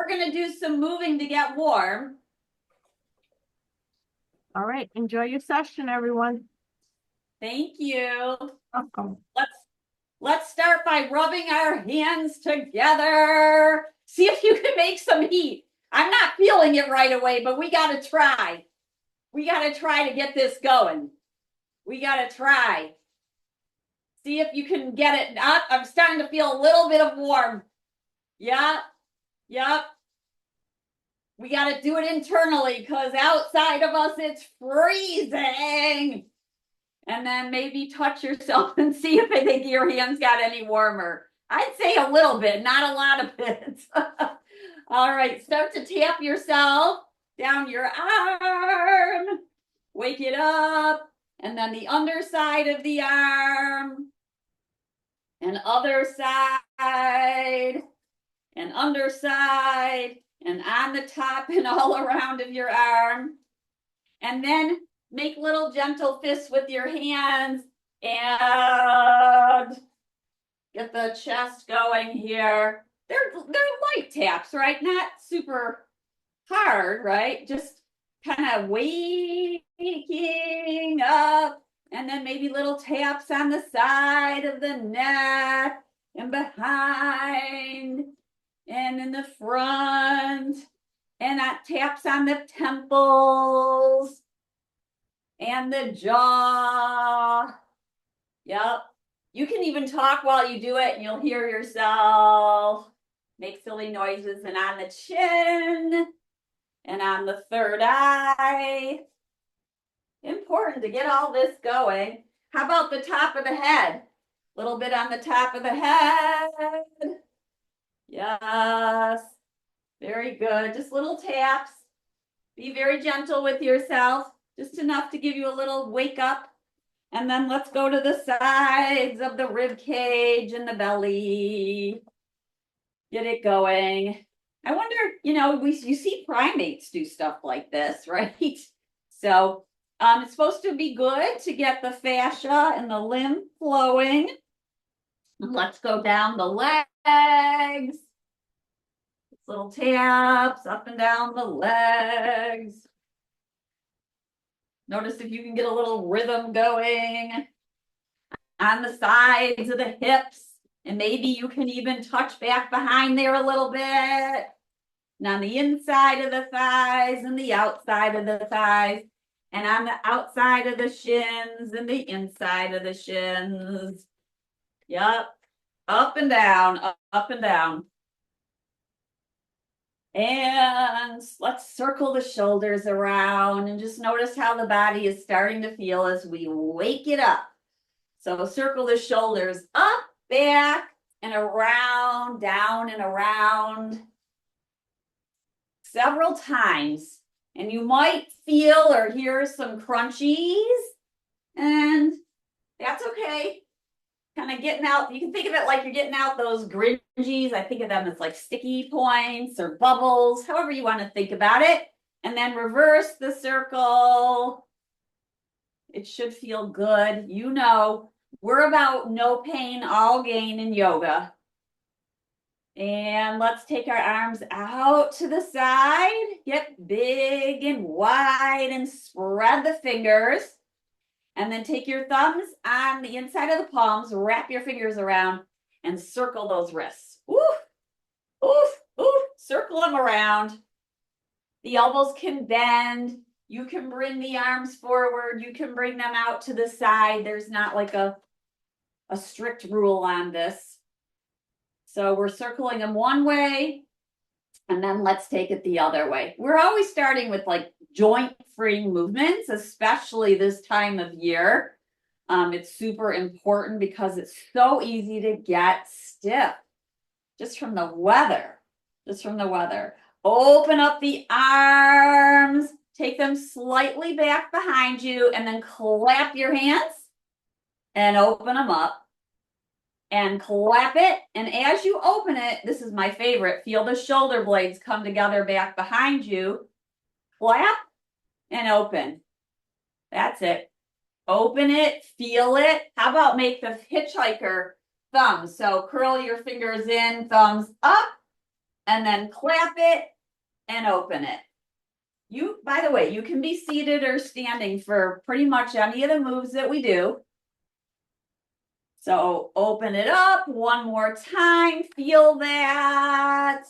we're going to do some moving to get warm. All right, enjoy your session, everyone. Thank you. Welcome. Let's start by rubbing our hands together. See if you can make some heat. I'm not feeling it right away, but we got to try. We got to try to get this going. We got to try. See if you can get it up. I'm starting to feel a little bit of warm. Yep. Yep. We got to do it internally because outside of us, it's freezing. And then maybe touch yourself and see if I think your hands got any warmer. I'd say a little bit, not a lot of it. All right, start to tap yourself down your arm. Wake it up. And then the underside of the arm. And other side. And underside. And on the top and all around of your arm. And then make little gentle fists with your hands and get the chest going here. They're light taps, right? Not super hard, right? Just kind of waking up, and then maybe little taps on the side of the neck and behind and in the front, and that taps on the temples and the jaw. Yep. You can even talk while you do it and you'll hear yourself make silly noises. And on the chin and on the third eye. Important to get all this going. How about the top of the head? A little bit on the top of the head. Yes. Very good. Just little taps. Be very gentle with yourself. Just enough to give you a little wake up. And then let's go to the sides of the rib cage and the belly. Get it going. I wonder, you see primates do stuff like this, right? So it's supposed to be good to get the fascia and the lymph flowing. Let's go down the legs. Little taps up and down the legs. Notice if you can get a little rhythm going on the sides of the hips. And maybe you can even touch back behind there a little bit. And on the inside of the thighs and the outside of the thighs. And on the outside of the shins and the inside of the shins. Yep. Up and down, up and down. And let's circle the shoulders around and just notice how the body is starting to feel as we wake it up. So circle the shoulders up, back, and around, down and around several times. And you might feel or hear some crunchies, and that's okay. Kind of getting out, you can think of it like you're getting out those gringies. I think of them as like sticky points or bubbles, however you want to think about it. And then reverse the circle. It should feel good. We're about no pain, all gain in yoga. And let's take our arms out to the side. Get big and wide and spread the fingers. And then take your thumbs on the inside of the palms, wrap your fingers around, and circle those wrists. Oof, oof, oof. Circle them around. The elbows can bend. You can bring the arms forward. You can bring them out to the side. There's not like a strict rule on this. So we're circling them one way, and then let's take it the other way. We're always starting with like joint-free movements, especially this time of year. It's super important because it's so easy to get stiff just from the weather. Open up the arms, take them slightly back behind you, and then clap your hands and open them up. And clap it. And as you open it, this is my favorite, feel the shoulder blades come together back behind you. Clap and open. That's it. Open it, feel it. How about make the hitchhiker thumbs? So curl your fingers in, thumbs up, and then clap it and open it. By the way, you can be seated or standing for pretty much any of the moves that we do. So open it up one more time, feel that.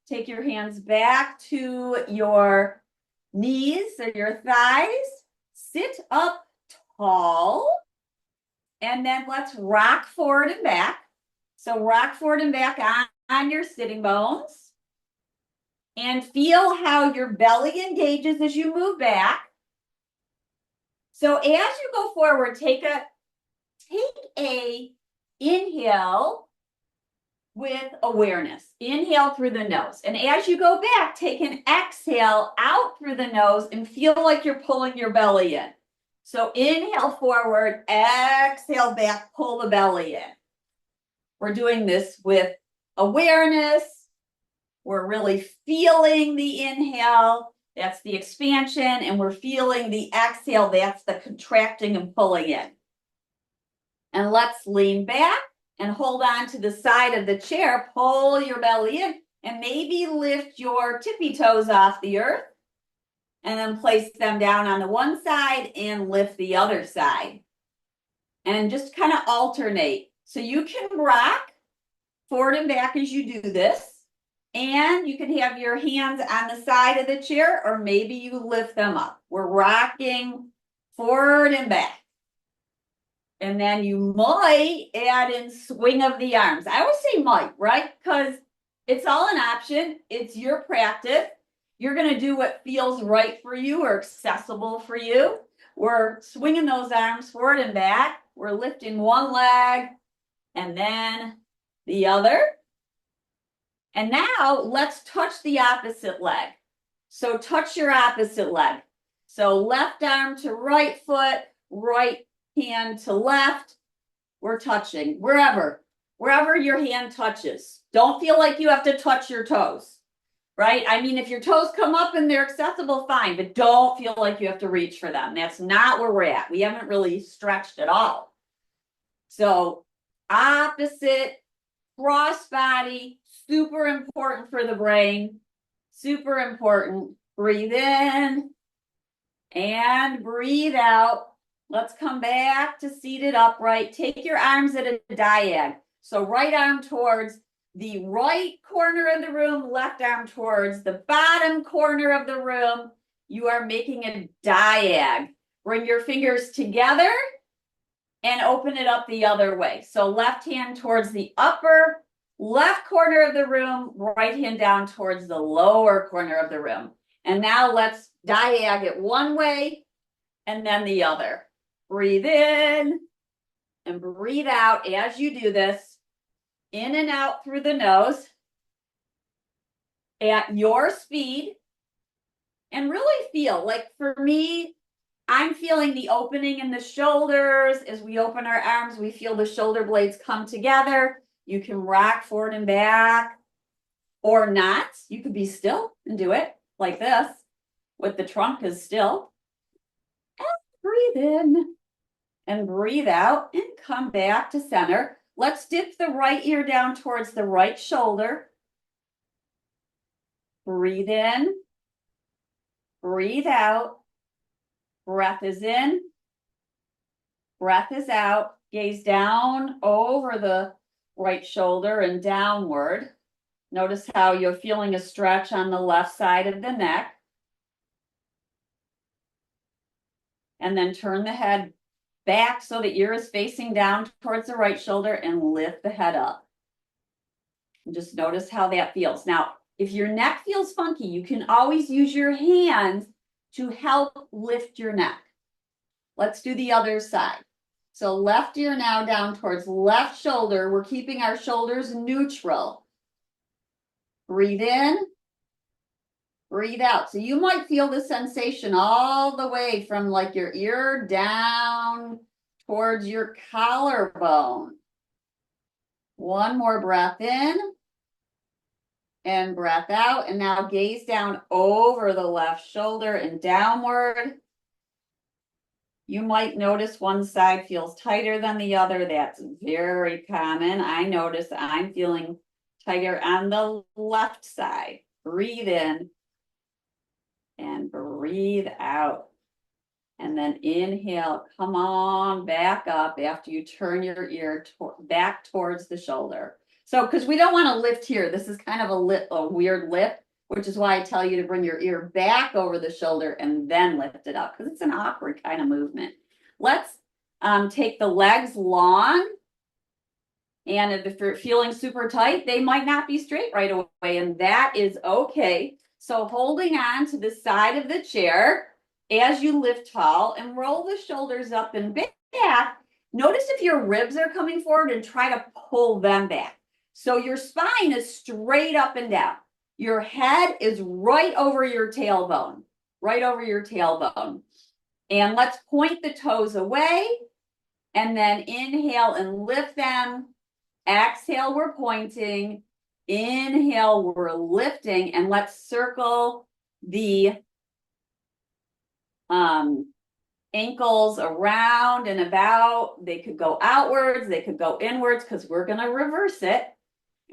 Take your hands back to your knees or your thighs. Sit up tall. And then let's rock forward and back. So rock forward and back on your sitting bones. And feel how your belly engages as you move back. So as you go forward, take a inhale with awareness. Inhale through the nose. And as you go back, take an exhale out through the nose and feel like you're pulling your belly in. So inhale forward, exhale back, pull the belly in. We're doing this with awareness. We're really feeling the inhale, that's the expansion, and we're feeling the exhale, that's the contracting and pulling in. And let's lean back and hold on to the side of the chair, pull your belly in, and maybe lift your tippy toes off the earth, and then place them down on the one side and lift the other side. And just kind of alternate. So you can rock forward and back as you do this. And you can have your hands on the side of the chair, or maybe you lift them up. We're rocking forward and back. And then you might add in swing of the arms. I always say might, right? Because it's all an option. It's your practice. You're going to do what feels right for you or accessible for you. We're swinging those arms forward and back. We're lifting one leg and then the other. And now let's touch the opposite leg. So touch your opposite leg. So left arm to right foot, right hand to left. We're touching wherever your hand touches. Don't feel like you have to touch your toes, right? I mean, if your toes come up and they're accessible, fine, but don't feel like you have to reach for them. That's not where we're at. We haven't really stretched at all. So opposite, cross body, super important for the brain, super important. Breathe in and breathe out. Let's come back to seated upright. Take your arms at a diag. So right arm towards the right corner of the room, left arm towards the bottom corner of the room. You are making a diag. Bring your fingers together and open it up the other way. So left hand towards the upper left corner of the room, right hand down towards the lower corner of the room. And now let's diag it one way and then the other. Breathe in and breathe out as you do this. In and out through the nose at your speed. And really feel, like for me, I'm feeling the opening in the shoulders. As we open our arms, we feel the shoulder blades come together. You can rock forward and back or not. You could be still and do it like this with the trunk is still. And breathe in and breathe out and come back to center. Let's dip the right ear down towards the right shoulder. Breathe in, breathe out. Breath is in, breath is out. Gaze down over the right shoulder and downward. Notice how you're feeling a stretch on the left side of the neck. And then turn the head back so the ear is facing down towards the right shoulder and lift the head up. And just notice how that feels. Now, if your neck feels funky, you can always use your hands to help lift your neck. Let's do the other side. So left ear now down towards left shoulder. We're keeping our shoulders neutral. Breathe in, breathe out. So you might feel the sensation all the way from like your ear down towards your collarbone. One more breath in and breath out. And now gaze down over the left shoulder and downward. You might notice one side feels tighter than the other. That's very common. I notice I'm feeling Tiger on the left side. Breathe in and breathe out. And then inhale, come on back up after you turn your ear back towards the shoulder. So, because we don't want to lift here, this is kind of a weird lift, which is why I tell you to bring your ear back over the shoulder and then lift it up, because it's an awkward kind of movement. Let's take the legs long. And if you're feeling super tight, they might not be straight right away, and that is okay. So holding on to the side of the chair as you lift tall and roll the shoulders up and back. Notice if your ribs are coming forward and try to pull them back. So your spine is straight up and down. Your head is right over your tailbone, right over your tailbone. And let's point the toes away and then inhale and lift them. Exhale, we're pointing. Inhale, we're lifting, and let's circle the ankles around and about. They could go outwards, they could go inwards, because we're going to reverse it.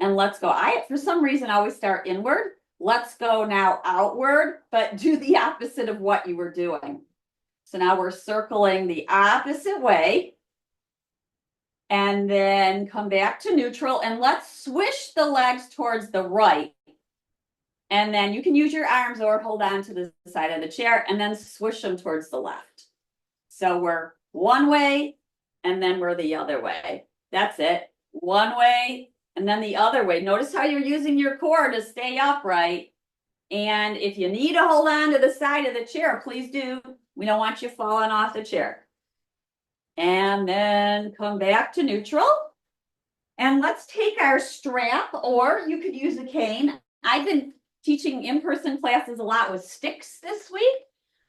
And let's go. I, for some reason, always start inward. Let's go now outward, but do the opposite of what you were doing. So now we're circling the opposite way. And then come back to neutral, and let's swish the legs towards the right. And then you can use your arms or hold on to the side of the chair and then swish them towards the left. So we're one way and then we're the other way. That's it. One way and then the other way. Notice how you're using your core to stay upright. And if you need to hold on to the side of the chair, please do. We don't want you falling off the chair. And then come back to neutral. And let's take our strap, or you could use a cane. I've been teaching in-person classes a lot with sticks this week.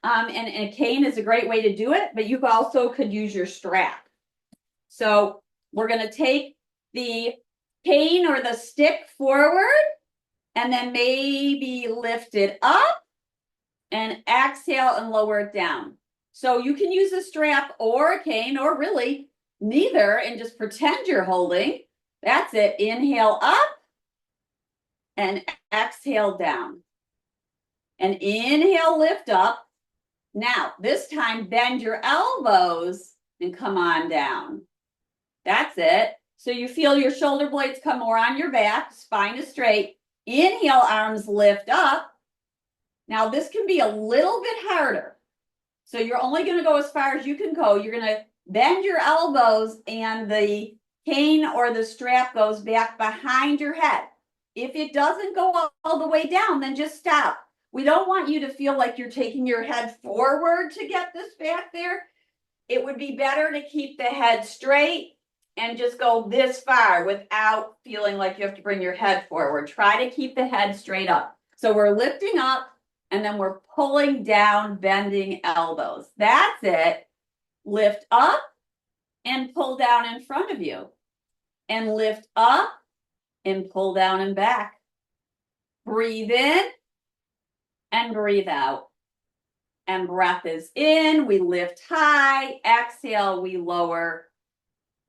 And a cane is a great way to do it, but you also could use your strap. So we're going to take the cane or the stick forward and then maybe lift it up and exhale and lower it down. So you can use a strap or a cane, or really neither, and just pretend you're holding. That's it. Inhale up and exhale down. And inhale, lift up. Now, this time, bend your elbows and come on down. That's it. So you feel your shoulder blades come more on your back, spine is straight. Inhale, arms lift up. Now, this can be a little bit harder. So you're only going to go as far as you can go. You're going to bend your elbows and the cane or the strap goes back behind your head. If it doesn't go all the way down, then just stop. We don't want you to feel like you're taking your head forward to get this back there. It would be better to keep the head straight and just go this far without feeling like you have to bring your head forward. Try to keep the head straight up. So we're lifting up. And then we're pulling down, bending elbows. That's it. Lift up and pull down in front of you. And lift up and pull down and back. Breathe in and breathe out. And breath is in. We lift high. Exhale, we lower.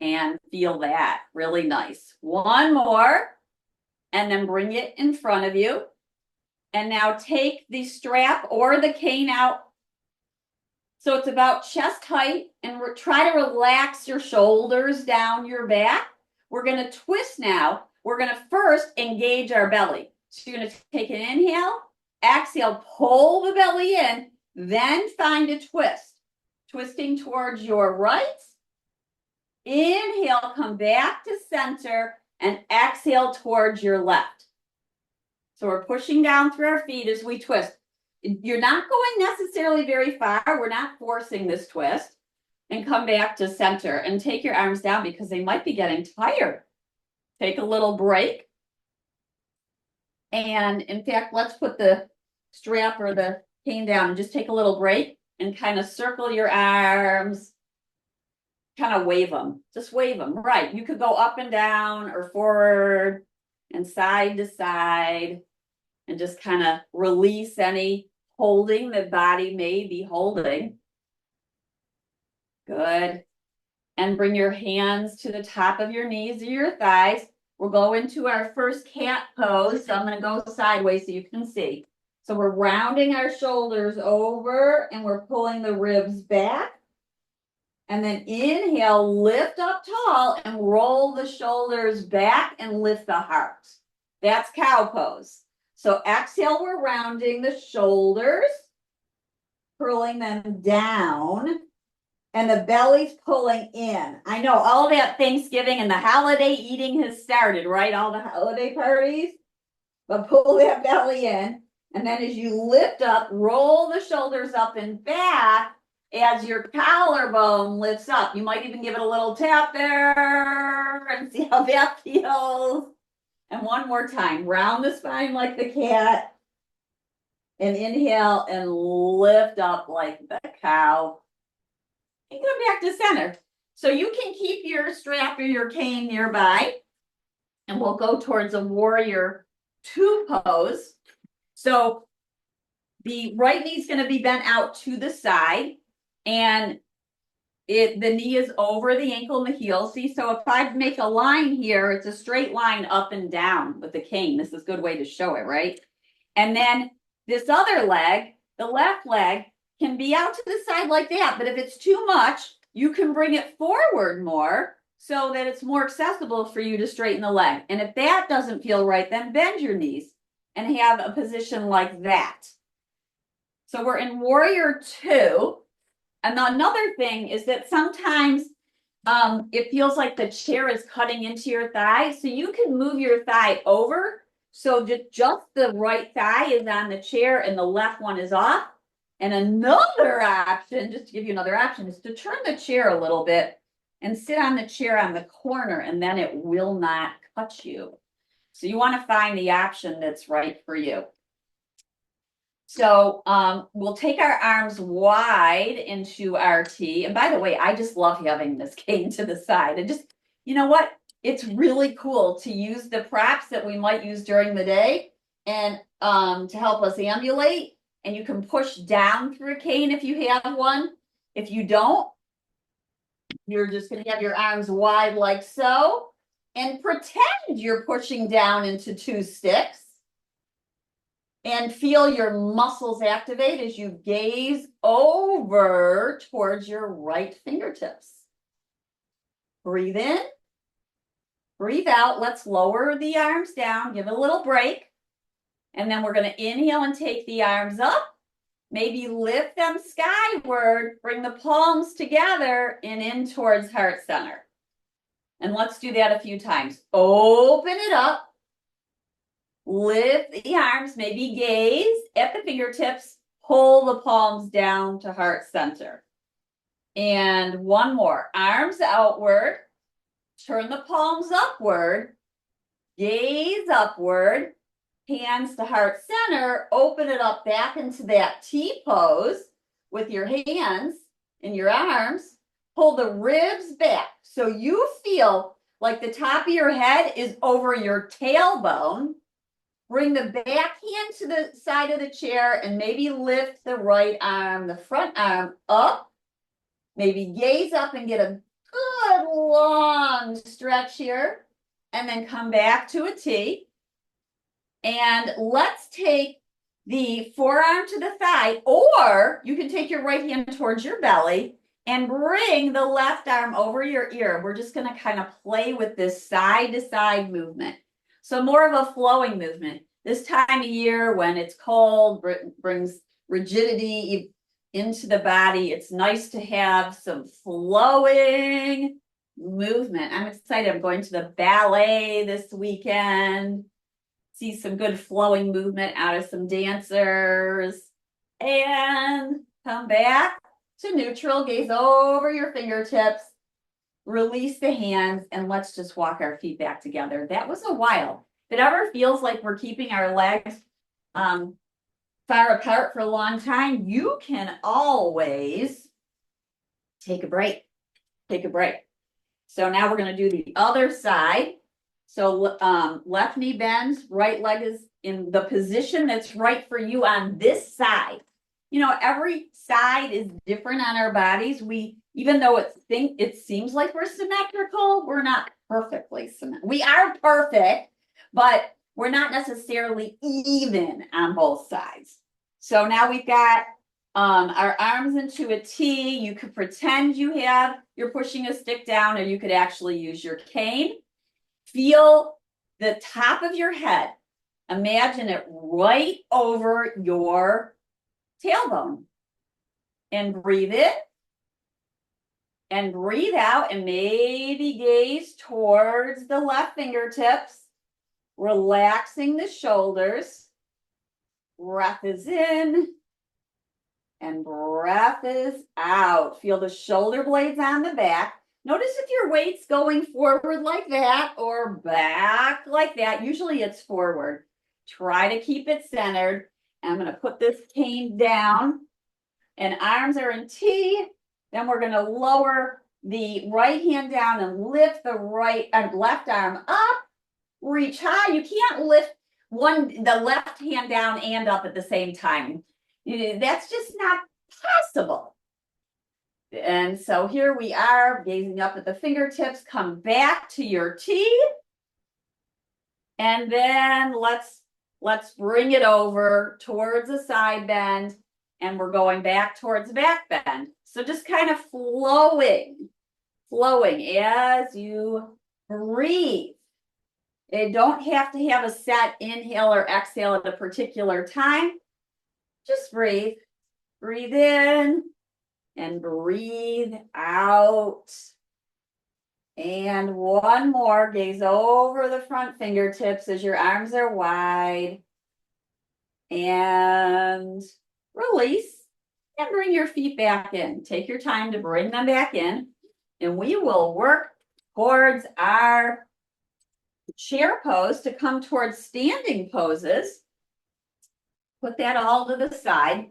And feel that. Really nice. One more. And then bring it in front of you. And now take the strap or the cane out. So it's about chest height, and try to relax your shoulders down your back. We're going to twist now. We're going to first engage our belly. So you're going to take an inhale, exhale, pull the belly in, then find a twist. Twisting towards your right. Inhale, come back to center, and exhale towards your left. So we're pushing down through our feet as we twist. You're not going necessarily very far. We're not forcing this twist. And come back to center and take your arms down because they might be getting tired. Take a little break. And in fact, let's put the strap or the cane down and just take a little break and kind of circle your arms. Kind of wave them. Just wave them. Right. You could go up and down or forward and side to side, and just kind of release any holding the body may be holding. Good. And bring your hands to the top of your knees or your thighs. We'll go into our first cat pose. So I'm going to go sideways so you can see. So we're rounding our shoulders over and we're pulling the ribs back. And then inhale, lift up tall and roll the shoulders back and lift the heart. That's cow pose. So exhale, we're rounding the shoulders, curling them down, and the belly's pulling in. I know all that Thanksgiving and the holiday eating has started, right? All the holiday parties. But pull that belly in. And then as you lift up, roll the shoulders up and back as your collarbone lifts up. You might even give it a little tap there and see how that feels. And one more time, round the spine like the cat. And inhale and lift up like the cow. And come back to center. So you can keep your strap or your cane nearby. And we'll go towards a warrior two pose. So the right knee is going to be bent out to the side. And the knee is over the ankle and the heel. See, so if I make a line here, it's a straight line up and down with the cane. This is a good way to show it, right? And then this other leg, the left leg, can be out to the side like that. But if it's too much, you can bring it forward more so that it's more accessible for you to straighten the leg. And if that doesn't feel right, then bend your knees and have a position like that. So we're in warrior two. And another thing is that sometimes it feels like the chair is cutting into your thigh. So you can move your thigh over. So just the right thigh is on the chair and the left one is off. And another option, just to give you another option, is to turn the chair a little bit and sit on the chair on the corner, and then it will not cut you. So you want to find the option that's right for you. So we'll take our arms wide into RT. And by the way, I just love having this cane to the side. And just, you know what? It's really cool to use the props that we might use during the day and to help us ambulate. And you can push down through a cane if you have one. If you don't, you're just going to have your arms wide like so. And pretend you're pushing down into two sticks. And feel your muscles activate as you gaze over towards your right fingertips. Breathe in. Breathe out. Let's lower the arms down. Give it a little break. And then we're going to inhale and take the arms up. Maybe lift them skyward. Bring the palms together and in towards heart center. And let's do that a few times. Open it up. Lift the arms, maybe gaze at the fingertips, pull the palms down to heart center. And one more, arms outward, turn the palms upward, gaze upward, hands to heart center, open it up back into that T pose with your hands and your arms, pull the ribs back. So you feel like the top of your head is over your tailbone. Bring the back hand to the side of the chair and maybe lift the right arm, the front arm up. Maybe gaze up and get a good long stretch here. And then come back to a T. And let's take the forearm to the thigh, or you can take your right hand towards your belly and bring the left arm over your ear. We're just going to kind of play with this side to side movement. So more of a flowing movement. This time of year when it's cold, brings rigidity into the body. It's nice to have some flowing movement. I'm excited. I'm going to the ballet this weekend. See some good flowing movement out of some dancers. And come back to neutral. Gaze over your fingertips. Release the hands and let's just walk our feet back together. That was a while. If it ever feels like we're keeping our legs far apart for a long time, you can always take a break. Take a break. So now we're going to do the other side. So left knee bends, right leg is in the position that's right for you on this side. You know, every side is different on our bodies. Even though it seems like we're symmetrical, we're not perfectly symmetrical. We are perfect, but we're not necessarily even on both sides. So now we've got our arms into a T. You could pretend you're pushing a stick down, or you could actually use your cane. Feel the top of your head. Imagine it right over your tailbone. And breathe in. And breathe out, and maybe gaze towards the left fingertips, relaxing the shoulders. Breath is in and breath is out. Feel the shoulder blades on the back. Notice if your weight's going forward like that or back like that. Usually it's forward. Try to keep it centered. I'm going to put this cane down, and arms are in T. Then we're going to lower the right hand down and lift the left arm up. Reach high. You can't lift the left hand down and up at the same time. That's just not possible. And so here we are, gazing up at the fingertips. Come back to your T. And then let's bring it over towards a side bend. And we're going back towards back bend. So just kind of flowing as you breathe. You don't have to have a set inhale or exhale at a particular time. Just breathe. Breathe in and breathe out. And one more. Gaze over the front fingertips as your arms are wide. And release. And bring your feet back in. Take your time to bring them back in. And we will work towards our chair pose to come towards standing poses. Put that all to the side.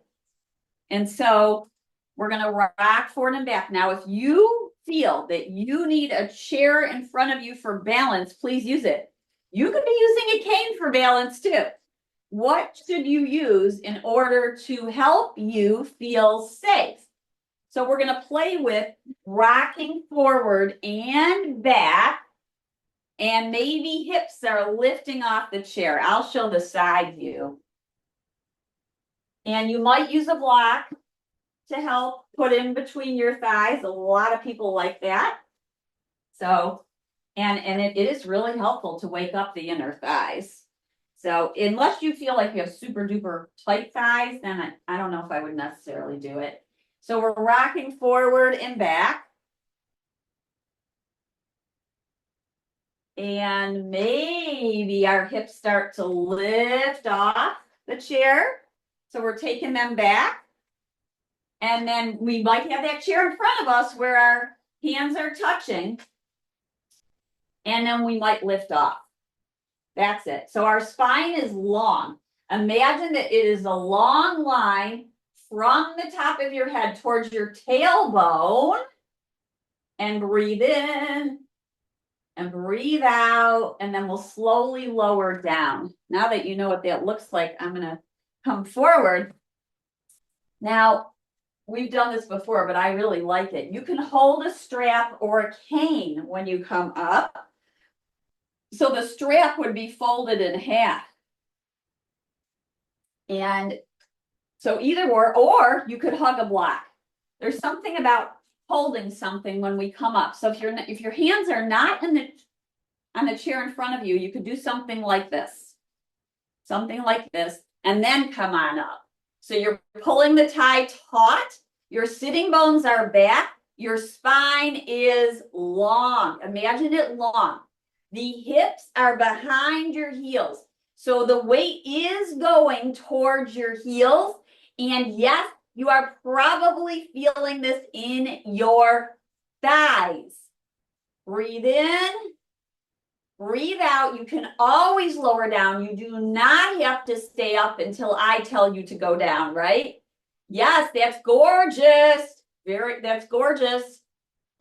And so we're going to rock forward and back. Now, if you feel that you need a chair in front of you for balance, please use it. You could be using a cane for balance too. What should you use in order to help you feel safe? So we're going to play with rocking forward and back, and maybe hips are lifting off the chair. I'll show the side view. And you might use a block to help put in between your thighs. A lot of people like that. So, and it is really helpful to wake up the inner thighs. So unless you feel like you have super duper tight thighs, then I don't know if I would necessarily do it. So we're rocking forward and back. And maybe our hips start to lift off the chair. So we're taking them back. And then we might have that chair in front of us where our hands are touching. And then we might lift off. That's it. So our spine is long. Imagine that it is a long line from the top of your head towards your tailbone. And breathe in and breathe out. And then we'll slowly lower down. Now that you know what that looks like, I'm going to come forward. Now, we've done this before, but I really like it. You can hold a strap or a cane when you come up. So the strap would be folded in half. And so either or you could hug a block. There's something about holding something when we come up. So if your hands are not on the chair in front of you, you could do something like this. Something like this, and then come on up. So you're pulling the tie taut, your sitting bones are back, your spine is long. Imagine it long. The hips are behind your heels. So the weight is going towards your heels. And yes, you are probably feeling this in your thighs. Breathe in, breathe out. You can always lower down. You do not have to stay up until I tell you to go down, right? Yes, that's gorgeous. That's gorgeous.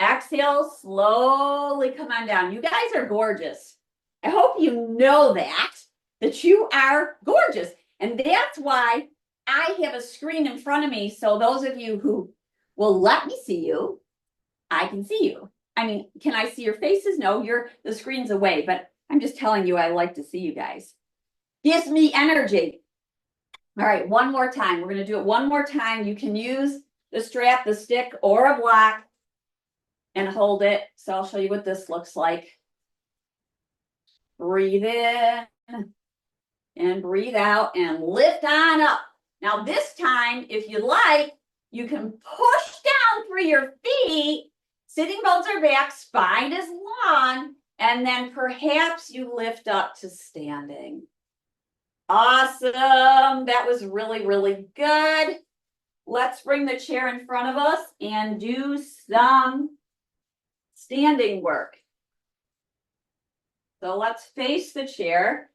Exhale, slowly come on down. You guys are gorgeous. I hope you know that you are gorgeous. And that's why I have a screen in front of me. So those of you who will let me see you, I can see you. I mean, can I see your faces? No, the screen's away, but I'm just telling you, I like to see you guys. Gives me energy. All right, one more time. We're going to do it one more time. You can use the strap, the stick, or a block and hold it. So I'll show you what this looks like. Breathe in and breathe out and lift on up. Now this time, if you like, you can push down through your feet. Sitting bones are back, spine is long, and then perhaps you lift up to standing. Awesome. That was really, really good. Let's bring the chair in front of us and do some standing work. So let's face the chair.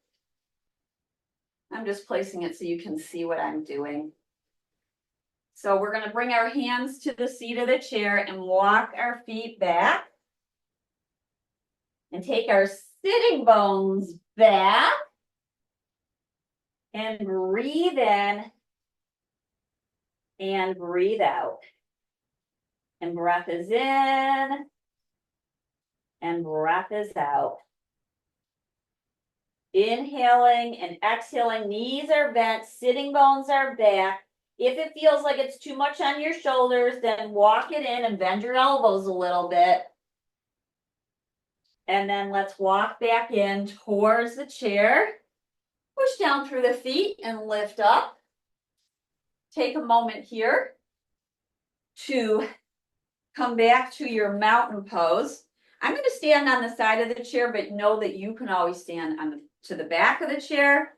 I'm just placing it so you can see what I'm doing. So we're going to bring our hands to the seat of the chair and walk our feet back. And take our sitting bones back. And breathe in. And breathe out. And breath is in. And breath is out. Inhaling and exhaling, knees are bent, sitting bones are back. If it feels like it's too much on your shoulders, then walk it in and bend your elbows a little bit. And then let's walk back in towards the chair. Push down through the feet and lift up. Take a moment here to come back to your mountain pose. I'm going to stand on the side of the chair, but know that you can always stand to the back of the chair.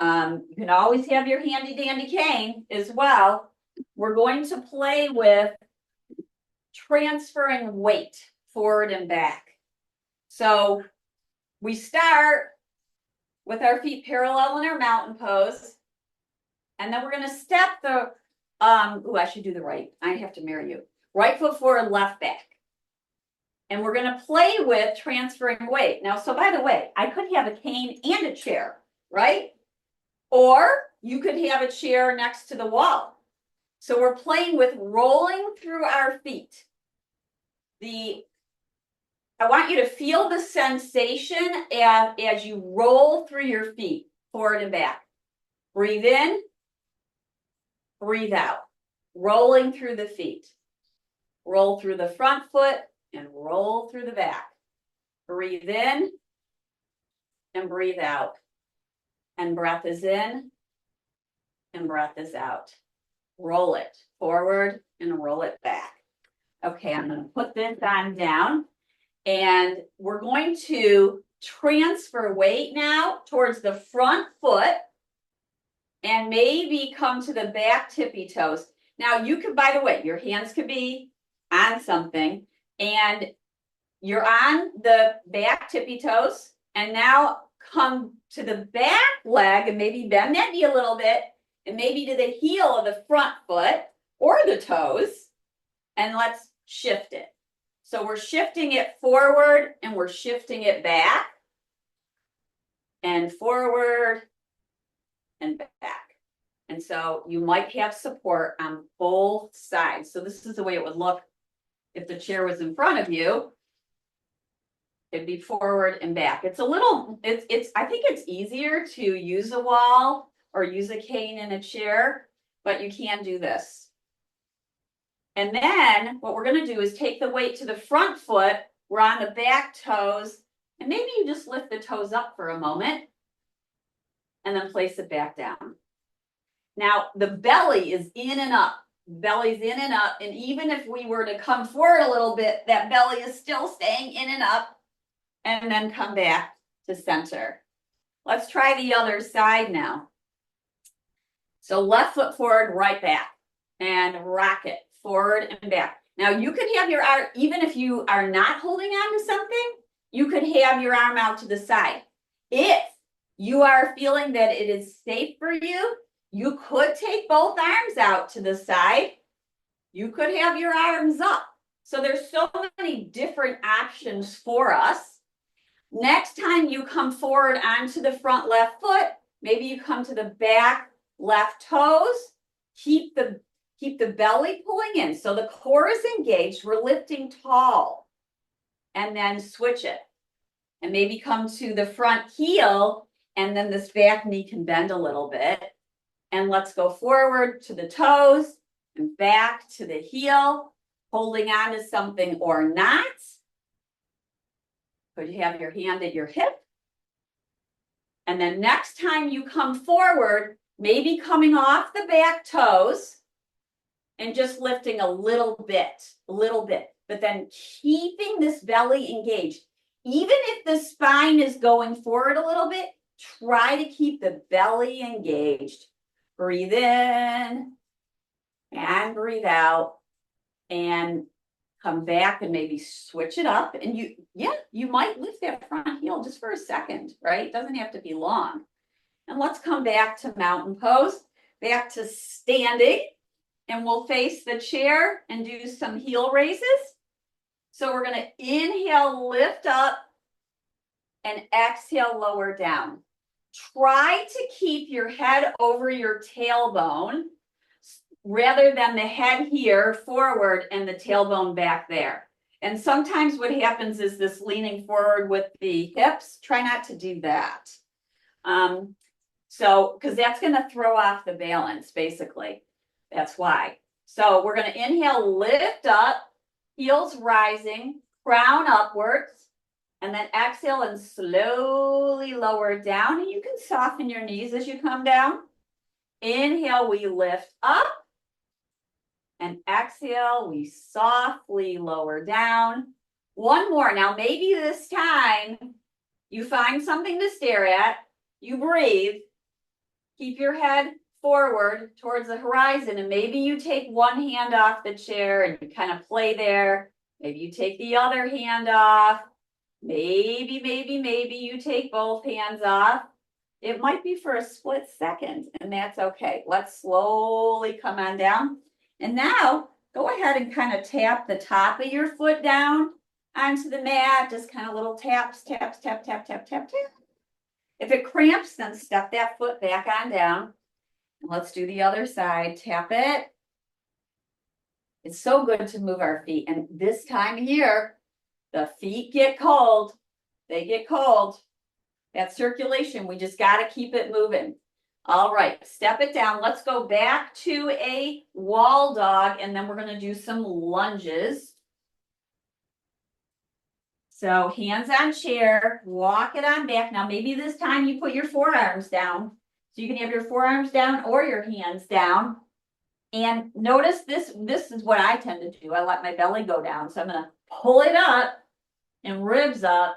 You can always have your handy dandy cane as well. We're going to play with transferring weight forward and back. So we start with our feet parallel in our mountain pose. And then we're going to step the, I should do the right. I have to mirror you. Right foot forward, left back. And we're going to play with transferring weight. Now, so by the way, I could have a cane and a chair, right? Or you could have a chair next to the wall. So we're playing with rolling through our feet. I want you to feel the sensation as you roll through your feet, forward and back. Breathe in, breathe out. Rolling through the feet. Roll through the front foot and roll through the back. Breathe in and breathe out. And breath is in and breath is out. Roll it forward and roll it back. Okay, I'm going to put this on down. And we're going to transfer weight now towards the front foot and maybe come to the back tippy toes. Now you could, by the way, your hands could be on something and you're on the back tippy toes and now come to the back leg and maybe bend that knee a little bit and maybe to the heel of the front foot or the toes and let's shift it. So we're shifting it forward and we're shifting it back and forward and back. And so you might have support on both sides. So this is the way it would look if the chair was in front of you. It'd be forward and back. It's a little, I think it's easier to use a wall or use a cane in a chair, but you can do this. And then what we're going to do is take the weight to the front foot. We're on the back toes. And maybe you just lift the toes up for a moment and then place it back down. Now, the belly is in and up. Belly's in and up. And even if we were to come forward a little bit, that belly is still staying in and up. And then come back to center. Let's try the other side now. So left foot forward, right back. And rock it. Forward and back. Now you could have your arm, even if you are not holding on to something, you could have your arm out to the side. If you are feeling that it is safe for you, you could take both arms out to the side. You could have your arms up. So there's so many different options for us. Next time you come forward onto the front left foot, maybe you come to the back left toes, keep the belly pulling in. So the core is engaged. We're lifting tall. and then switch it. And maybe come to the front heel, and then this back knee can bend a little bit. And let's go forward to the toes and back to the heel, holding on to something or not. Could you have your hand at your hip? And then next time you come forward, maybe coming off the back toes and just lifting a little bit, but then keeping this belly engaged. Even if the spine is going forward a little bit, try to keep the belly engaged. Breathe in and breathe out and come back and maybe switch it up. And you might lift that front heel just for a second, right? It doesn't have to be long. And let's come back to mountain pose, back to standing, and we'll face the chair and do some heel raises. So we're going to inhale, lift up, and exhale, lower down. Try to keep your head over your tailbone rather than the head here forward and the tailbone back there. And sometimes what happens is this leaning forward with the hips. Try not to do that. Because that's going to throw off the balance, basically. That's why. So we're going to inhale, lift up, heels rising, crown upwards, and then exhale and slowly lower down. And you can soften your knees as you come down. Inhale, we lift up. And exhale, we softly lower down. One more. Now, maybe this time you find something to stare at. You breathe. Keep your head forward towards the horizon. And maybe you take one hand off the chair and you kind of play there. Maybe you take the other hand off. Maybe you take both hands off. It might be for a split second, and that's okay. Let's slowly come on down. And now go ahead and kind of tap the top of your foot down onto the mat. Just kind of little taps, taps, tap, tap, tap, tap, tap. If it cramps, then step that foot back on down. And let's do the other side. Tap it. It's so good to move our feet. And this time of year, the feet get cold. They get cold. That circulation, we just got to keep it moving. All right, step it down. Let's go back to a wall dog, and then we're going to do some lunges. So hands on chair, walk it on back. Now, maybe this time you put your forearms down. So you can have your forearms down or your hands down. And notice this is what I tend to do. I let my belly go down. So I'm going to pull it up and ribs up.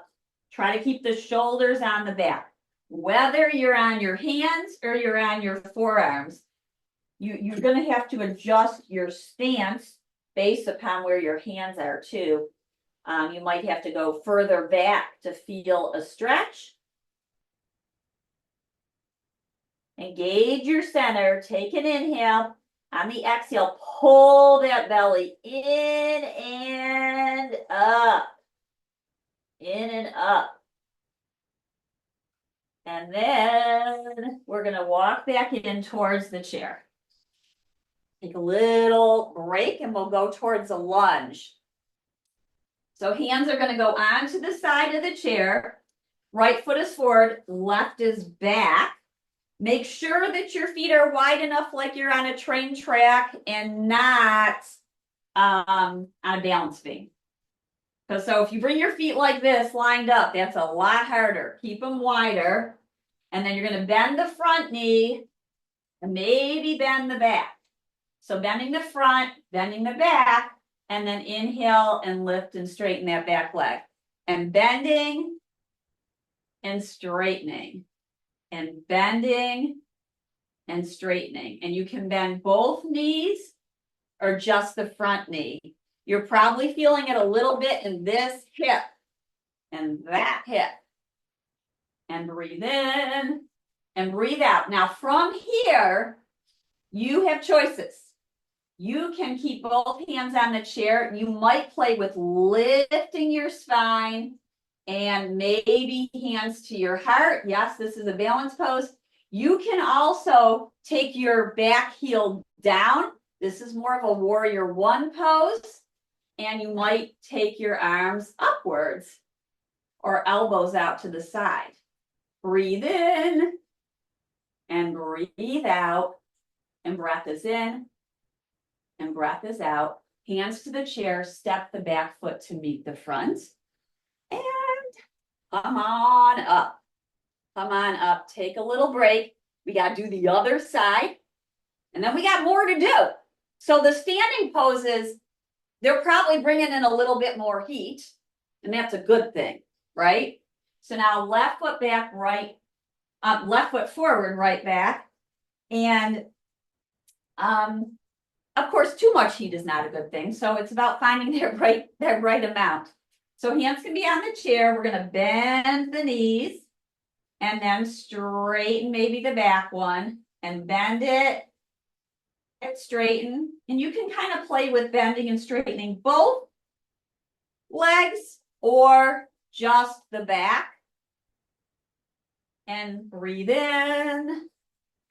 Try to keep the shoulders on the back. Whether you're on your hands or you're on your forearms, you're going to have to adjust your stance based upon where your hands are too. You might have to go further back to feel a stretch. Engage your center. Take an inhale. On the exhale, pull that belly in and up. In and up. And then we're going to walk back in towards the chair. Take a little break and we'll go towards a lunge. So hands are going to go onto the side of the chair. Right foot is forward, left is back. Make sure that your feet are wide enough like you're on a train track and not on a balance beam. So if you bring your feet like this, lined up, that's a lot harder. Keep them wider. And then you're going to bend the front knee and maybe bend the back. So bending the front, bending the back, and then inhale and lift and straighten that back leg. And bending and straightening. And bending and straightening. And you can bend both knees or just the front knee. You're probably feeling it a little bit in this hip and that hip. And breathe in and breathe out. Now from here, you have choices. You can keep both hands on the chair. You might play with lifting your spine and maybe hands to your heart. Yes, this is a balance pose. You can also take your back heel down. This is more of a warrior one pose. And you might take your arms upwards or elbows out to the side. Breathe in and breathe out. And breath is in and breath is out. Hands to the chair, step the back foot to meet the front. And come on up. Come on up. Take a little break. We got to do the other side. And then we got more to do. So the standing poses, they're probably bringing in a little bit more heat. And that's a good thing, right? So now left foot back, right, left foot forward, right back. And of course, too much heat is not a good thing. So it's about finding that right amount. So hands can be on the chair. We're going to bend the knees and then straighten maybe the back one and bend it and straighten. And you can kind of play with bending and straightening both legs or just the back. And breathe in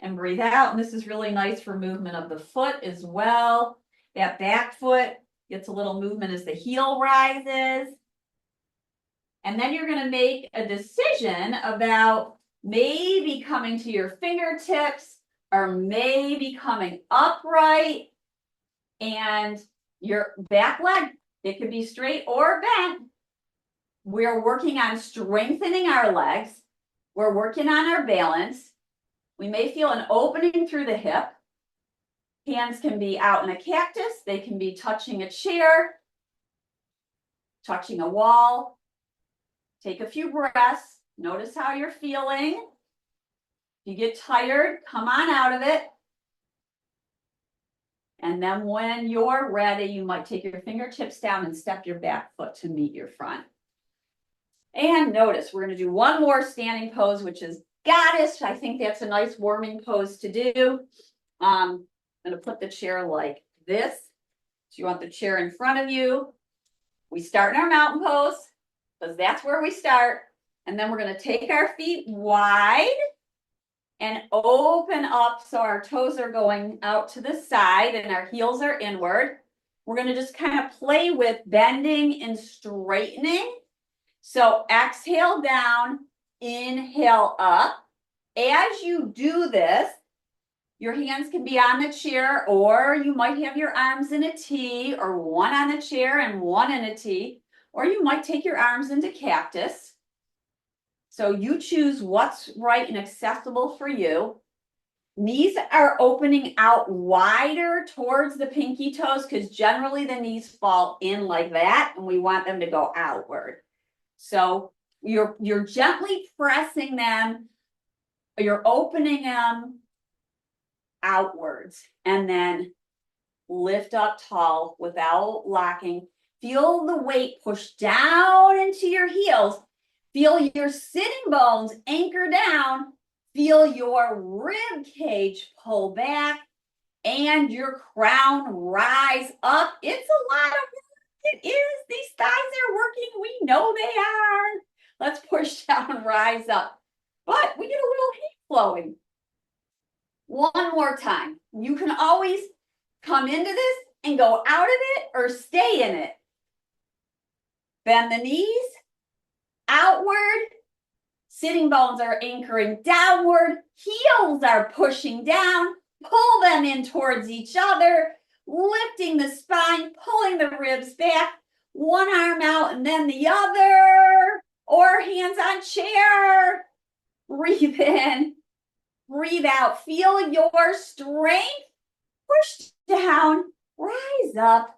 and breathe out. And this is really nice for movement of the foot as well. That back foot gets a little movement as the heel rises. And then you're going to make a decision about maybe coming to your fingertips or maybe coming upright. And your back leg, it could be straight or bent. We're working on strengthening our legs. We're working on our balance. We may feel an opening through the hip. Hands can be out in a cactus. They can be touching a chair, touching a wall. Take a few breaths. Notice how you're feeling. If you get tired, come on out of it. And then when you're ready, you might take your fingertips down and step your back foot to meet your front. And notice, we're going to do one more standing pose, which is goddess. I think that's a nice warming pose to do. I'm going to put the chair like this. So you want the chair in front of you. We start in our mountain pose because that's where we start. And then we're going to take our feet wide and open up so our toes are going out to the side and our heels are inward. We're going to just kind of play with bending and straightening. So exhale down, inhale up. As you do this, your hands can be on the chair, or you might have your arms in a T, or one on the chair and one in a T, or you might take your arms into cactus. So you choose what's right and accessible for you. Knees are opening out wider towards the pinky toes because generally the knees fall in like that, and we want them to go outward. So you're gently pressing them, you're opening them outwards, and then lift up tall without locking. Feel the weight push down into your heels. Feel your sitting bones anchor down. Feel your rib cage pull back and your crown rise up. It's a lot of work. It is. These thighs are working. We know they are. Let's push down, rise up. But we get a little heat flowing. One more time. You can always come into this and go out of it or stay in it. Bend the knees, outward. Sitting bones are anchoring downward. Heels are pushing down. Pull them in towards each other. Lifting the spine, pulling the ribs back, one arm out and then the other, or hands on chair. Breathe in, breathe out. Feel your strength. Push down, rise up,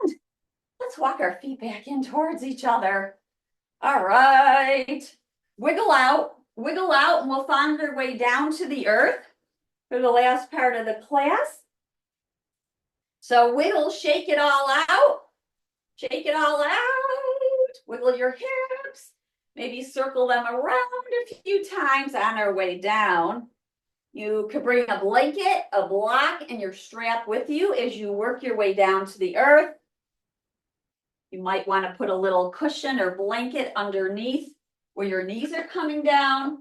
and let's walk our feet back in towards each other. All right. Wiggle out, and we'll find our way down to the earth for the last part of the class. So wiggle, shake it all out. Shake it all out. Wiggle your hips. Maybe circle them around a few times on our way down. You could bring a blanket, a block, and your strap with you as you work your way down to the earth. You might want to put a little cushion or blanket underneath where your knees are coming down.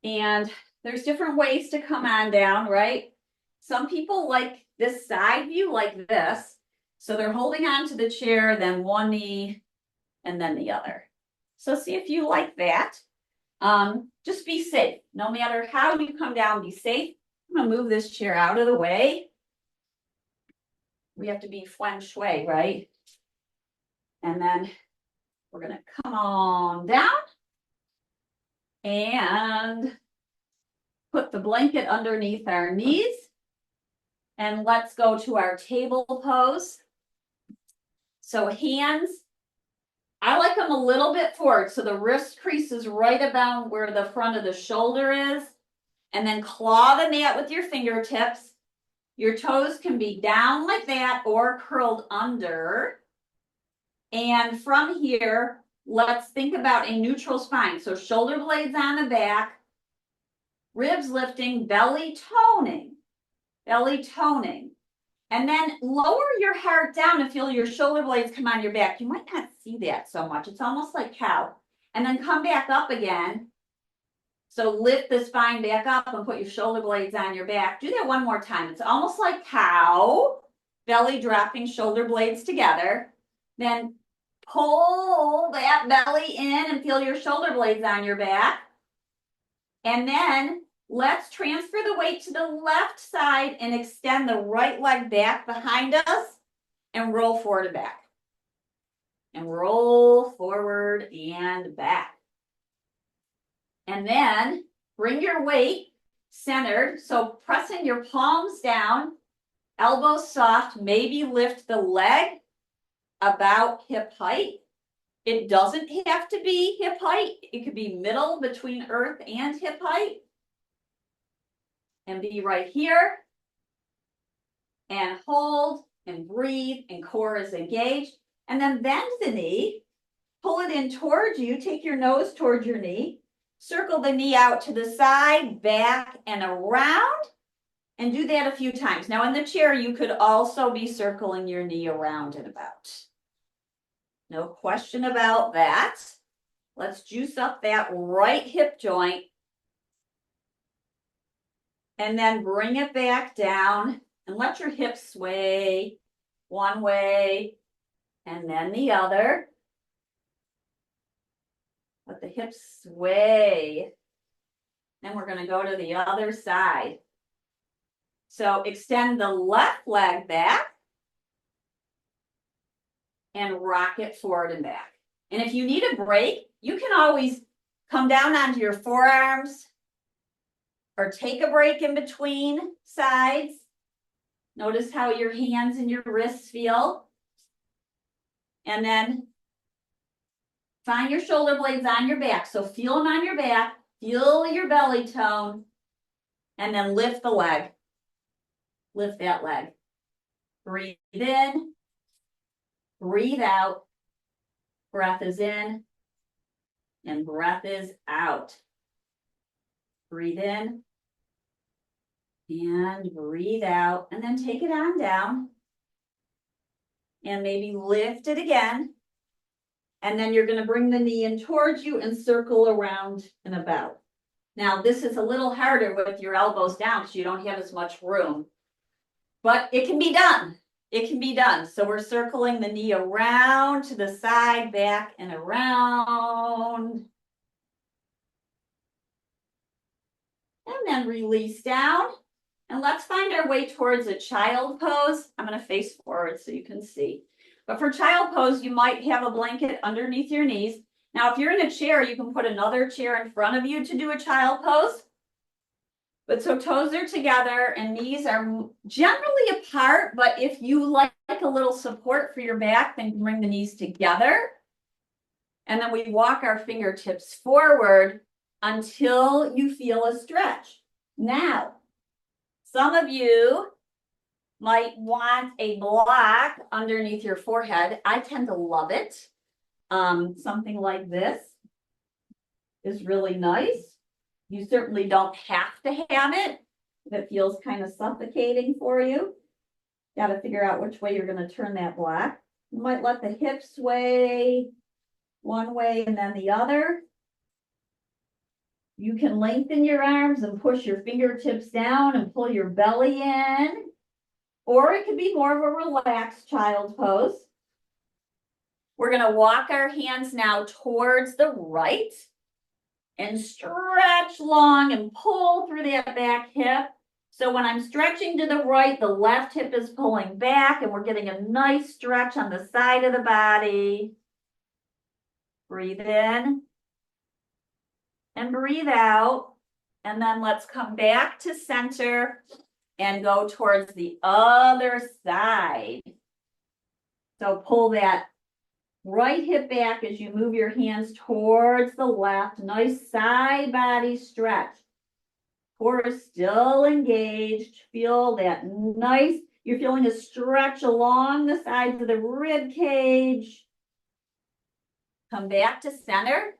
And there's different ways to come on down, right? Some people like this side view like this. So they're holding on to the chair, then one knee, and then the other. So see if you like that. Just be safe. No matter how you come down, be safe. I'm gonna move this chair out of the way. We have to be feng shui, right? And then we're gonna come on down and put the blanket underneath our knees. And let's go to our table pose. So hands, I like them a little bit forward. So the wrist crease is right about where the front of the shoulder is. And then claw the mat with your fingertips. Your toes can be down like that or curled under. And from here, let's think about a neutral spine. So shoulder blades on the back, ribs lifting, belly toning, belly toning. And then lower your heart down and feel your shoulder blades come on your back. You might not see that so much. It's almost like cow. And then come back up again. So lift the spine back up and put your shoulder blades on your back. Do that one more time. It's almost like cow. Belly dropping, shoulder blades together. Then pull that belly in and feel your shoulder blades on your back. And then let's transfer the weight to the left side and extend the right leg back behind us and roll forward and back. And roll forward and back. And then bring your weight centered. So pressing your palms down, elbows soft, maybe lift the leg about hip height. It doesn't have to be hip height. It could be middle between earth and hip height. And be right here. And hold and breathe and core is engaged. And then bend the knee. Pull it in towards you. Take your nose towards your knee. Circle the knee out to the side, back, and around. And do that a few times. Now in the chair, you could also be circling your knee around and about. No question about that. Let's juice up that right hip joint. And then bring it back down and let your hips sway one way and then the other. Let the hips sway. Then we're going to go to the other side. So extend the left leg back and rock it forward and back. And if you need a break, you can always come down onto your forearms or take a break in between sides. Notice how your hands and your wrists feel. And then find your shoulder blades on your back. So feel them on your back, feel your belly tone, and then lift the leg. Lift that leg. Breathe in, breathe out. Breath is in, and breath is out. Breathe in, and breathe out, and then take it on down. And maybe lift it again. And then you're going to bring the knee in towards you and circle around and about. Now, this is a little harder with your elbows down because you don't have as much room. But it can be done. It can be done. So we're circling the knee around to the side, back, and around. And then release down. And let's find our way towards a child pose. I'm going to face forward so you can see. But for child pose, you might have a blanket underneath your knees. Now, if you're in a chair, you can put another chair in front of you to do a child pose. But so toes are together and knees are generally apart. But if you like a little support for your back, then bring the knees together. And then we walk our fingertips forward until you feel a stretch. Now, some of you might want a block underneath your forehead. I tend to love it. Something like this is really nice. You certainly don't have to have it if it feels kind of suffocating for you. Got to figure out which way you're going to turn that block. You might let the hips sway one way and then the other. You can lengthen your arms and push your fingertips down and pull your belly in. or it could be more of a relaxed child pose. We're going to walk our hands now towards the right and stretch long and pull through that back hip. So when I'm stretching to the right, the left hip is pulling back and we're getting a nice stretch on the side of the body. Breathe in and breathe out. And then let's come back to center and go towards the other side. So pull that right hip back as you move your hands towards the left. Nice side body stretch. Core is still engaged. Feel that nice, you're feeling a stretch along the sides of the rib cage. Come back to center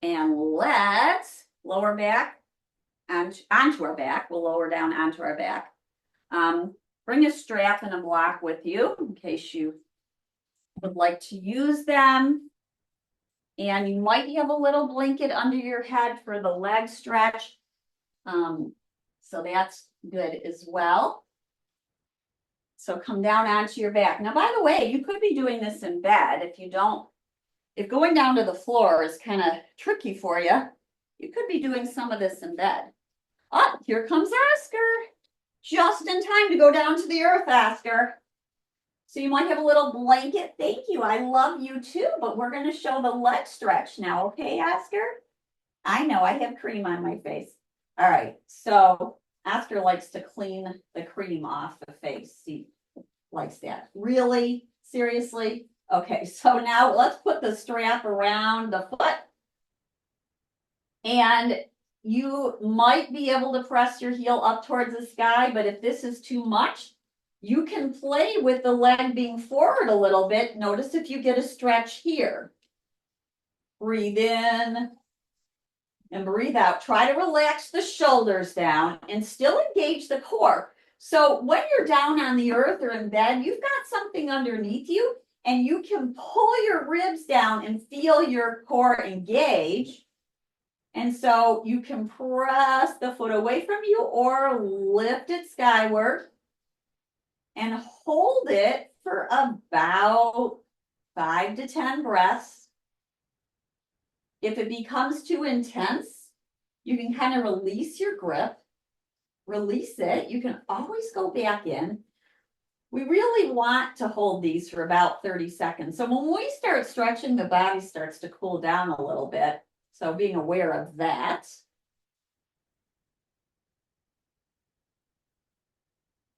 and let's lower back and onto our back. We'll lower down onto our back. Bring a strap and a block with you in case you would like to use them. And you might have a little blanket under your head for the leg stretch. So that's good as well. So come down onto your back. Now, by the way, you could be doing this in bed. If going down to the floor is kind of tricky for you, you could be doing some of this in bed. Oh, here comes Oscar. Just in time to go down to the earth, Oscar. So you might have a little blanket. Thank you. I love you too, but we're going to show the leg stretch now. Okay, Oscar? I know I have cream on my face. All right. So Oscar likes to clean the cream off the face. He likes that. Really? Seriously? Okay. So now let's put the strap around the foot. And you might be able to press your heel up towards the sky, but if this is too much, you can play with the leg being forward a little bit. Notice if you get a stretch here. Breathe in and breathe out. Try to relax the shoulders down and still engage the core. So when you're down on the earth or in bed, you've got something underneath you and you can pull your ribs down and feel your core engage. And so you can press the foot away from you or lift it skyward and hold it for about 5 to 10 breaths. If it becomes too intense, you can kind of release your grip, release it. You can always go back in. We really want to hold these for about 30 seconds. So when we start stretching, the body starts to cool down a little bit. So being aware of that.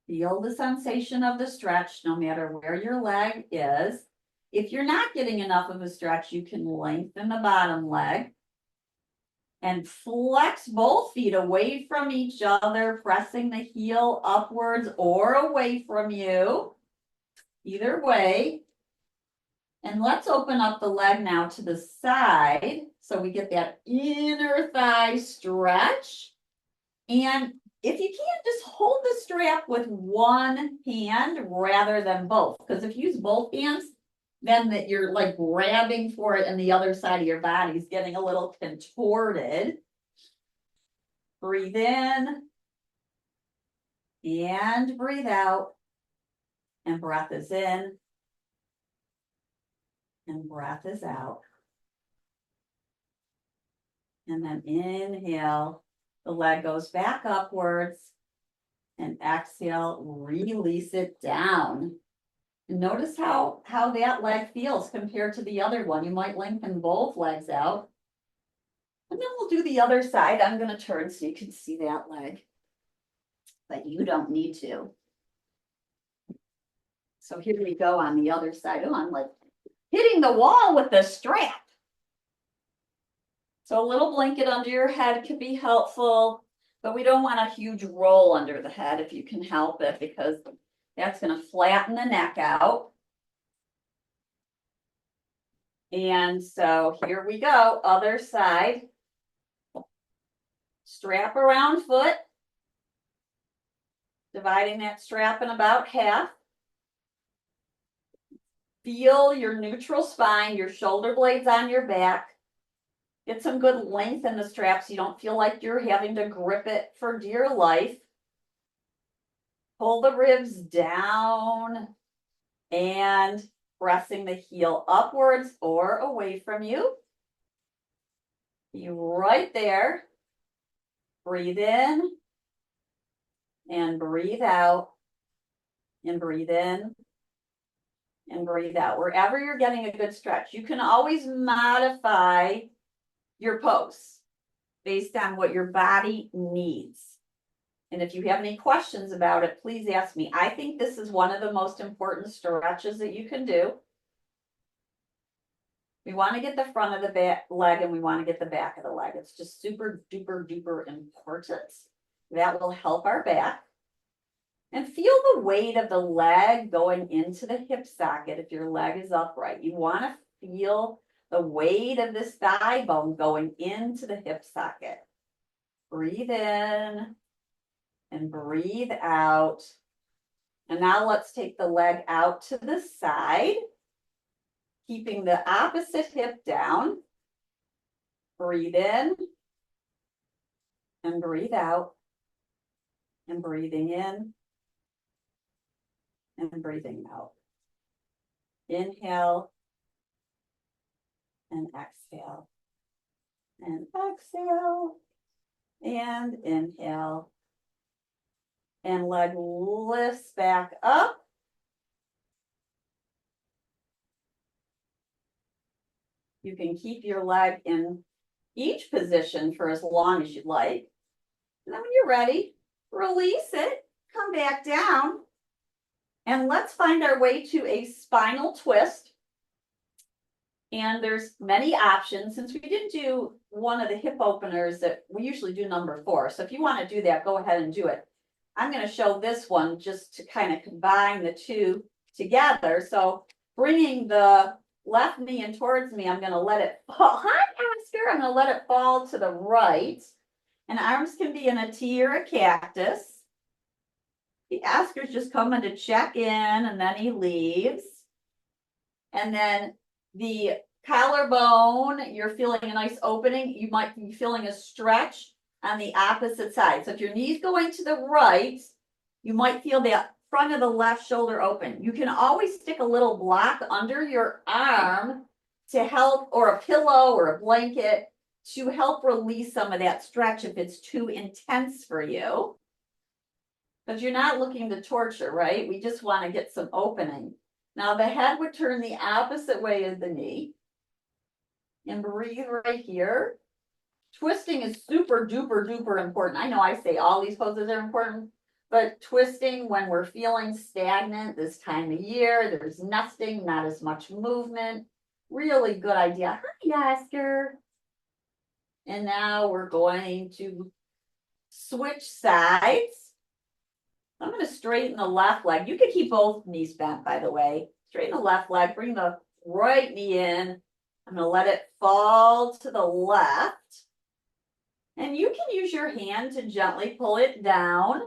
Feel the sensation of the stretch no matter where your leg is. If you're not getting enough of a stretch, you can lengthen the bottom leg and flex both feet away from each other, pressing the heel upwards or away from you. Either way. And let's open up the leg now to the side so we get that inner thigh stretch. And if you can't, just hold the strap with one hand rather than both. Because if you use both hands, then that you're like grabbing for it and the other side of your body is getting a little contorted. Breathe in and breathe out. And breath is in. And breath is out. And then inhale, the leg goes back upwards. And exhale, release it down. And notice how that leg feels compared to the other one. You might lengthen both legs out. And then we'll do the other side. I'm going to turn so you can see that leg. But you don't need to. So here we go on the other side. Oh, I'm like hitting the wall with the strap. So a little blanket under your head could be helpful, but we don't want a huge roll under the head if you can help it, because that's going to flatten the neck out. And so here we go, other side. Strap around foot. Dividing that strap in about half. Feel your neutral spine, your shoulder blades on your back. Get some good length in the strap so you don't feel like you're having to grip it for dear life. pull the ribs down and pressing the heel upwards or away from you. Be right there. Breathe in and breathe out and breathe in and breathe out. Wherever you're getting a good stretch, you can always modify your pose based on what your body needs. And if you have any questions about it, please ask me. I think this is one of the most important stretches that you can do. We want to get the front of the back leg and we want to get the back of the leg. It's just super duper duper important. That will help our back. And feel the weight of the leg going into the hip socket if your leg is upright. You want to feel the weight of this thigh bone going into the hip socket. Breathe in and breathe out. And now let's take the leg out to the side, keeping the opposite hip down. Breathe in and breathe out and breathing in and breathing out. Inhale and exhale and exhale and inhale. And leg lifts back up. You can keep your leg in each position for as long as you'd like. And then when you're ready, release it, come back down. And let's find our way to a spinal twist. And there's many options. Since we didn't do one of the hip openers that we usually do number 4. So if you want to do that, go ahead and do it. I'm going to show this one just to kind of combine the two together. So bringing the left knee in towards me, I'm going to let it fall. Hi, Oscar. I'm going to let it fall to the right. And arms can be in a T or a cactus. The Oscar's just coming to check in and then he leaves. And then the collarbone, you're feeling a nice opening. You might be feeling a stretch on the opposite side. So if your knee's going to the right, you might feel the front of the left shoulder open. You can always stick a little block under your arm to help, or a pillow or a blanket to help release some of that stretch if it's too intense for you. Because you're not looking to torture, right? We just want to get some opening. Now the head would turn the opposite way as the knee. And breathe right here. Twisting is super duper duper important. I know I say all these poses are important, but twisting when we're feeling stagnant this time of year, there's nesting, not as much movement. Really good idea. Hi, Oscar. And now we're going to switch sides. I'm going to straighten the left leg. You can keep both knees bent, by the way. Straighten the left leg, bring the right knee in. I'm going to let it fall to the left. And you can use your hand to gently pull it down.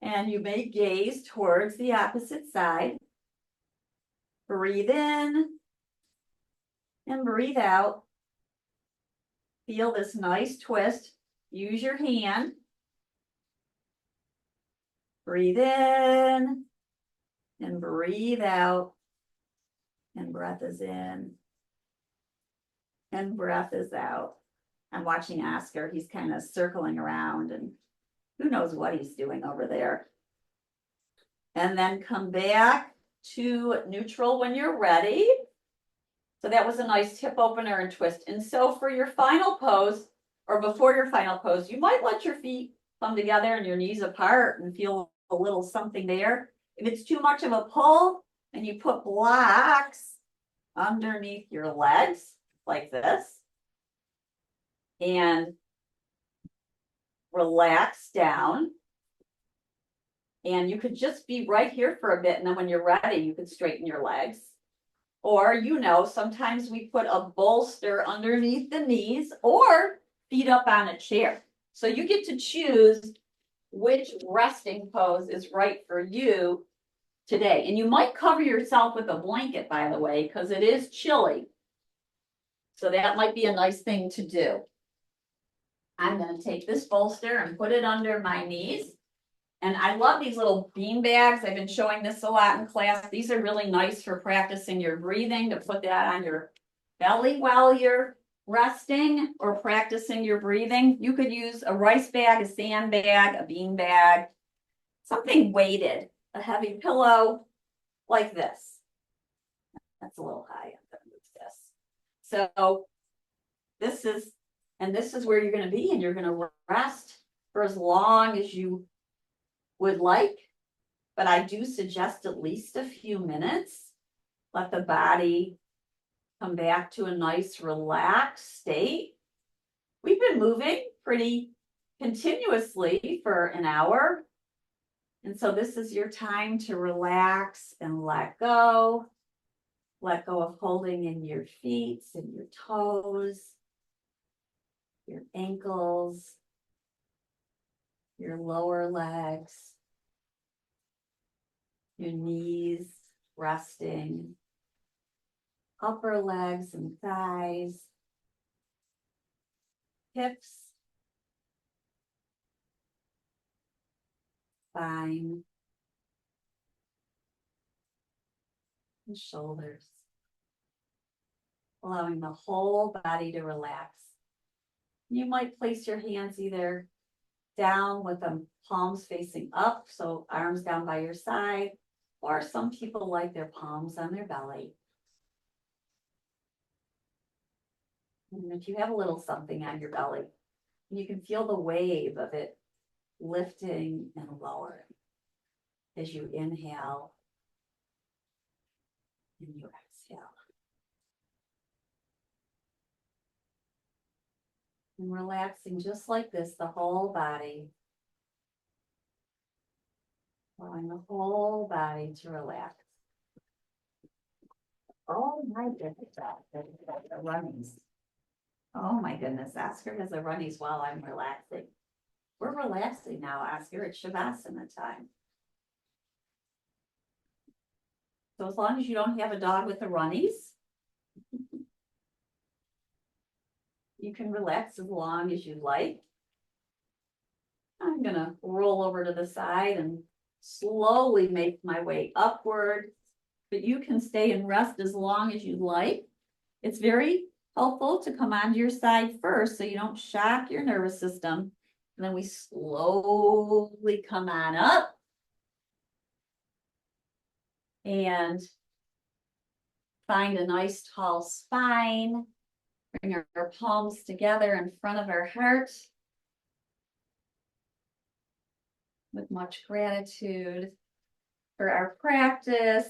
And you may gaze towards the opposite side. Breathe in and breathe out. Feel this nice twist. Use your hand. Breathe in and breathe out. And breath is in. And breath is out. I'm watching Oscar. He's kind of circling around and who knows what he's doing over there. And then come back to neutral when you're ready. So that was a nice hip opener and twist. And so for your final pose, or before your final pose, you might let your feet come together and your knees apart and feel a little something there. If it's too much of a pull, then you put blocks underneath your legs like this. And relax down. And you could just be right here for a bit. And then when you're ready, you can straighten your legs. Or, sometimes we put a bolster underneath the knees or feet up on a chair. So you get to choose which resting pose is right for you today. And you might cover yourself with a blanket, by the way, because it is chilly. So that might be a nice thing to do. I'm going to take this bolster and put it under my knees. And I love these little bean bags. I've been showing this a lot in class. These are really nice for practicing your breathing, to put that on your belly while you're resting or practicing your breathing. You could use a rice bag, a sand bag, a bean bag, something weighted, a heavy pillow like this. That's a little high. I'm gonna move this. So this is where you're going to be, and you're going to rest for as long as you would like. But I do suggest at least a few minutes. Let the body come back to a nice relaxed state. We've been moving pretty continuously for an hour. And so this is your time to relax and let go. Let go of holding in your feet and your toes, your ankles, your lower legs, your knees resting, upper legs and thighs, hips, spine, and shoulders. Allowing the whole body to relax. You might place your hands either down with them palms facing up, so arms down by your side, or some people like their palms on their belly. And if you have a little something on your belly, you can feel the wave of it lifting and lowering as you inhale and you exhale. And relaxing just like this, the whole body. Allowing the whole body to relax. Oh my goodness, the runnies. Oh my goodness, Oscar has the runnies while I'm relaxing. We're relaxing now, Oscar. It's Shavasana time. So as long as you don't have a dog with the runnies, you can relax as long as you like. I'm gonna roll over to the side and slowly make my way upward, but you can stay and rest as long as you like. It's very helpful to come onto your side first so you don't shock your nervous system. And then we slowly come on up and find a nice tall spine. Bring our palms together in front of our heart with much gratitude for our practice,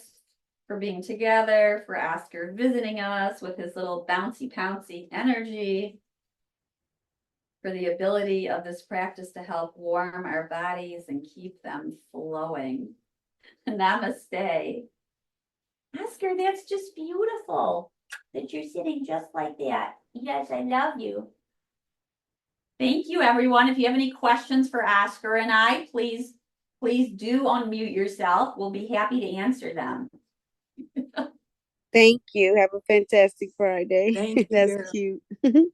for being together, for Oscar visiting us with his little bouncy pouncy energy, for the ability of this practice to help warm our bodies and keep them flowing. Namaste. Oscar, that's just beautiful that you're sitting just like that. Yes, I love you. Thank you, everyone. If you have any questions for Oscar and I, please do unmute yourself. We'll be happy to answer them. Thank you. Have a fantastic Friday. Thank That's you. cute.